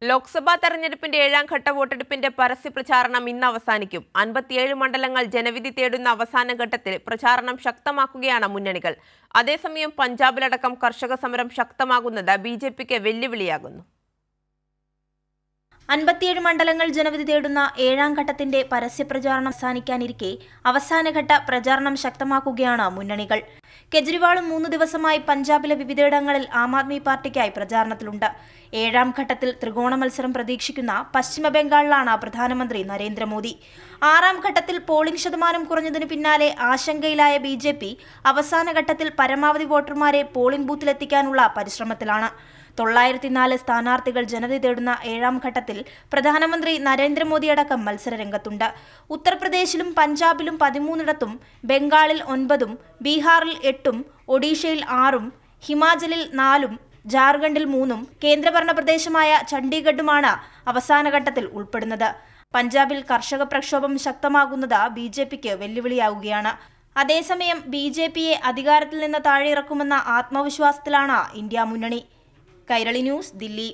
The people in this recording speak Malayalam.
ലോക്സഭാ തെരഞ്ഞെടുപ്പിന്റെ 7ാം ഘട്ട വോട്ടെടുപ്പിന്റെ പരസ്യപ്രചാരണം ഇന്ന് അവസാനിക്കും. 57 മണ്ഡലങ്ങൾ ജനവിധി തേടുന്ന അവസാന ഘട്ടത്തിൽ പ്രചാരണം ശക്തമാക്കുകയാണ് മുന്നണികൾ. അതേസമയം പഞ്ചാബിലടക്കം കർഷക സമരം ശക്തമാകുന്നത് ബിജെപിക്ക് വെല്ലുവിളിയാകുന്നു. 57 മണ്ഡലങ്ങൾ ജനവിധി തേടുന്ന 7ാം ഘട്ടത്തിന്റെ പരസ്യപ്രചാരണം അവസാനിക്കാനിരിക്കെ അവസാനഘട്ട പ്രചാരണം ശക്തമാക്കുകയാണ് മുന്നണികൾ. കെജ്രിവാളും 3 ദിവസമായി പഞ്ചാബിലെ വിവിധയിടങ്ങളിൽ ആം ആദ്മി പാർട്ടിക്കായി പ്രചാരണത്തിലുണ്ട്. 7ാം ഘട്ടത്തിൽ ത്രികോണ മത്സരം പ്രതീക്ഷിക്കുന്ന പശ്ചിമ ബംഗാളിലാണ് പ്രധാനമന്ത്രി നരേന്ദ്രമോദി. 6ാം ഘട്ടത്തിൽ പോളിംഗ് ശതമാനം കുറഞ്ഞതിന് പിന്നാലെ ആശങ്കയിലായ ബിജെപി അവസാന ഘട്ടത്തിൽ പരമാവധി വോട്ടർമാരെ പോളിംഗ് ബൂത്തിലെത്തിക്കാനുള്ള പരിശ്രമത്തിലാണ്. 904 സ്ഥാനാർത്ഥികൾ ജനവിധി തേടുന്ന 7ാം ഘട്ടത്തിൽ പ്രധാനമന്ത്രി നരേന്ദ്രമോദി അടക്കം മത്സരരംഗത്തുണ്ട്. ഉത്തർപ്രദേശിലും പഞ്ചാബിലും 13ഇടത്തും, ബംഗാളിൽ 9ഉം, ബീഹാറിൽ 8ഉം, ഒഡീഷയിൽ 6ഉം, ഹിമാചലിൽ 4ഉം, ജാർഖണ്ഡിൽ 3ഉം, കേന്ദ്രഭരണ പ്രദേശമായ ചണ്ഡീഗഡുമാണ് അവസാന ഘട്ടത്തിൽ ഉൾപ്പെടുന്നത്. പഞ്ചാബിൽ കർഷക പ്രക്ഷോഭം ശക്തമാകുന്നത് ബിജെപിക്ക് വെല്ലുവിളിയാവുകയാണ്. അതേസമയം ബിജെപിയെ അധികാരത്തിൽ നിന്ന് താഴെയിറക്കുമെന്ന ആത്മവിശ്വാസത്തിലാണ് ഇന്ത്യ മുന്നണി. കൈരളി ന്യൂസ്, ദില്ലി.